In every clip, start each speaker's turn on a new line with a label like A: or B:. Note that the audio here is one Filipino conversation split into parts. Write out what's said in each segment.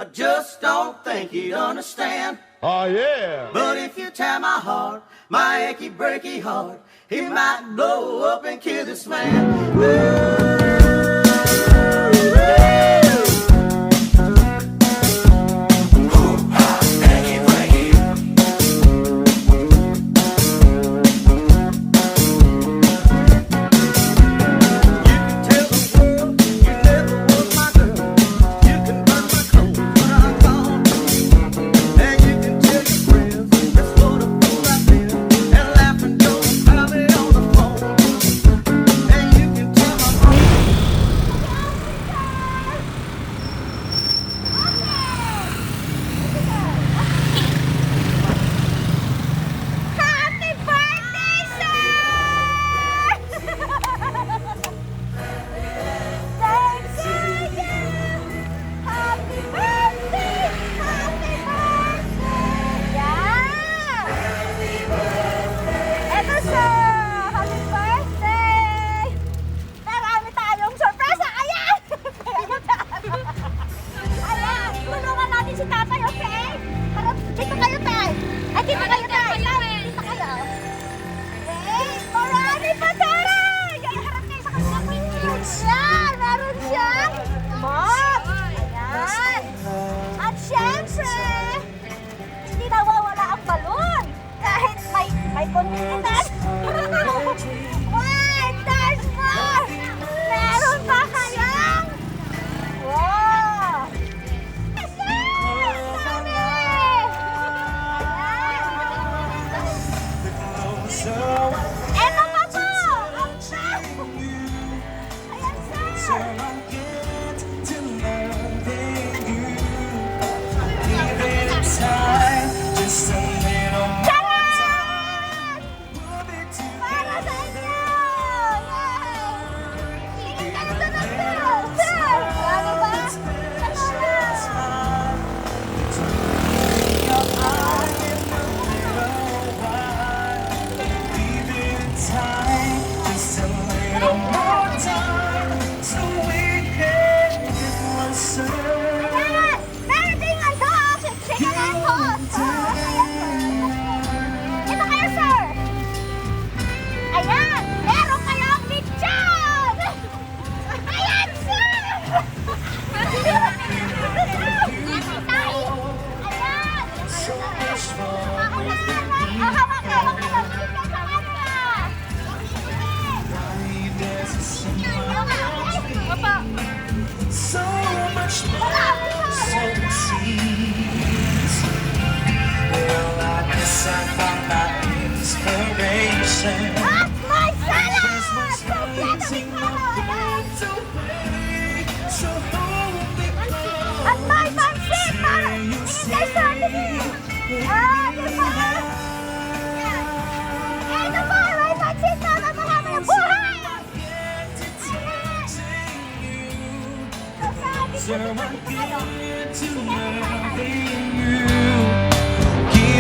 A: I just don't think he'd understand.
B: Oh, yeah.
A: But if you tear my heart, my achy, breaky heart, he might blow up and kill this man.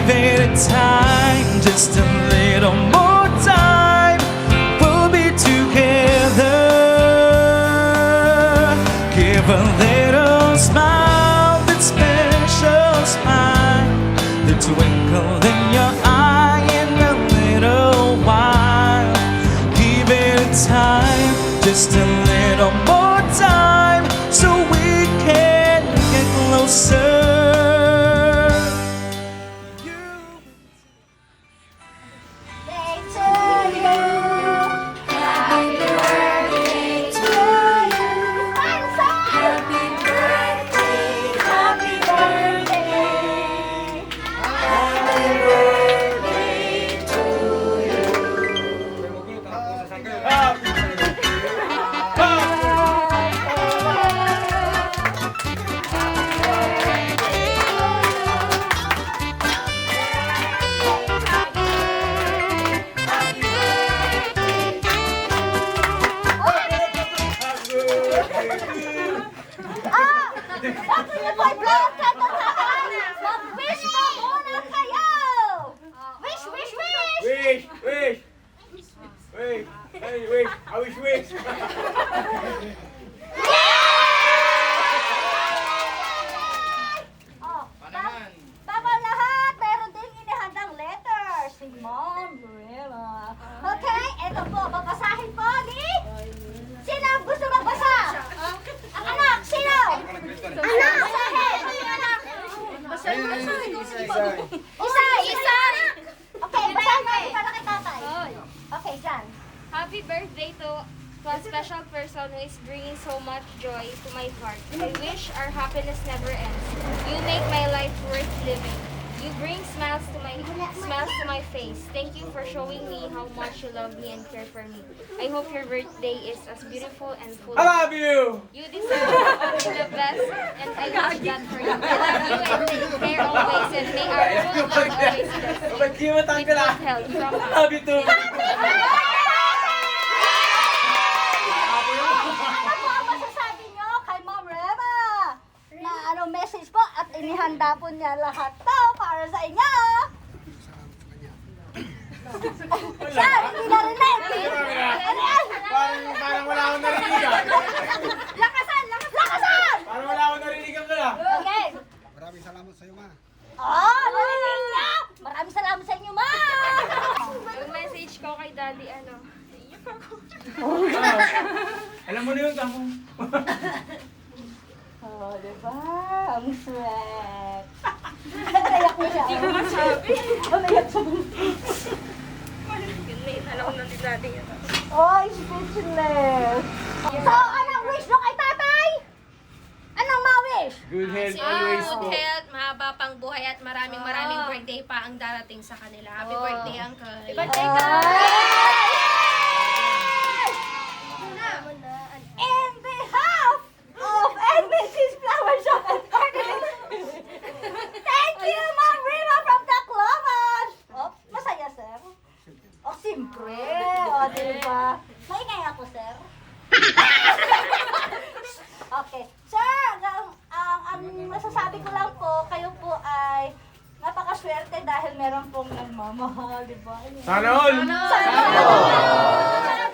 C: Give it time, just a little more time. We'll be together. Give a little smile, that special smile, the twinkle in your eye in a little while. Give it time, just a little more time, so we can get closer.
B: Sino po i-blow ka to tatay? Mag-wish po muna kayo! Wish, wish, wish!
D: Wish! Wish! Wish! Hey, wish! I wish wish!
B: Oh, bago lahat, meron din inihandang letters si Mom Rilla. Okay, eto po, babasahin po ni... Sino ang gusto magbasa? Ang anak, sino? Anak! Basahin! Isa! Okay, basahin mo para kay tatay. Okay, Jan.
E: Happy birthday to a special person who is bringing so much joy to my heart. I wish our happiness never ends. You make my life worth living. You bring smiles to my face. Thank you for showing me how much you love me and care for me. I hope your birthday is as beautiful and full.
D: I love you!
E: You deserve only the best, and I wish that for you. I love you and take care always, and may our good luck always bless you.
D: Ba't di mo
E: With
D: tanggal
E: good health from
D: I love you too!
B: Ano po ang masasabi nyo kay Mom Rema? Na ano message po at inihanda po niya lahat to para sa inyo. Sir, hindi narinig.
D: Parang wala akong narinig ah!
B: Lakasan! Lakasan!
D: Parang wala akong narinig ang gala!
B: Okay.
F: Maraming salamat sa iyo, ma.
B: Narinig na! Maraming salamat sa inyo, Ma!
E: Yung message ko kay Daddy, ano,
D: Alam mo na yun, tamo.
B: Diba? Ang sweet. Naiyak mo siya. Hindi ko masabi. Naiyak siya.
E: yun na alam na ni Daddy.
B: Oh, speechless. So, anong wish mo kay tatay? Anong ma-wish?
D: Good health always po.
G: Good health, mahaba pang buhay at maraming birthday pa ang darating sa kanila. Happy birthday, Uncle.
B: Birthday ka! In behalf of NBC's Flower Shop and Garden, thank you, Ma'am Rima from Tacloban! Oh, masaya, sir? Oh, siyempre. O, diba? Maingay ako, sir. Okay. Sir, ang masasabi ko lang po, kayo po ay napakaswerte dahil meron pong nagmamahal, di ba?
D: Sana all!
B: Sana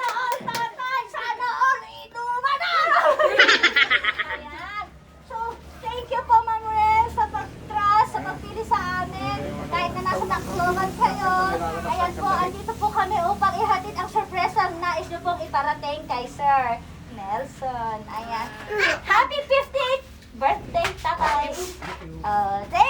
B: all, tatay! Sana all, inuman na! Ayan. So, thank you po, Ma'am Ren, sa pag-trust, sa pagpili sa amin. Kahit na nasa Tacloban kayo. Ayan po, andito po kami upang ihatid ang sorpresa na nais nyo pong iparating kay Sir Nelson. Ayan. Happy 50th birthday, tatay! Thank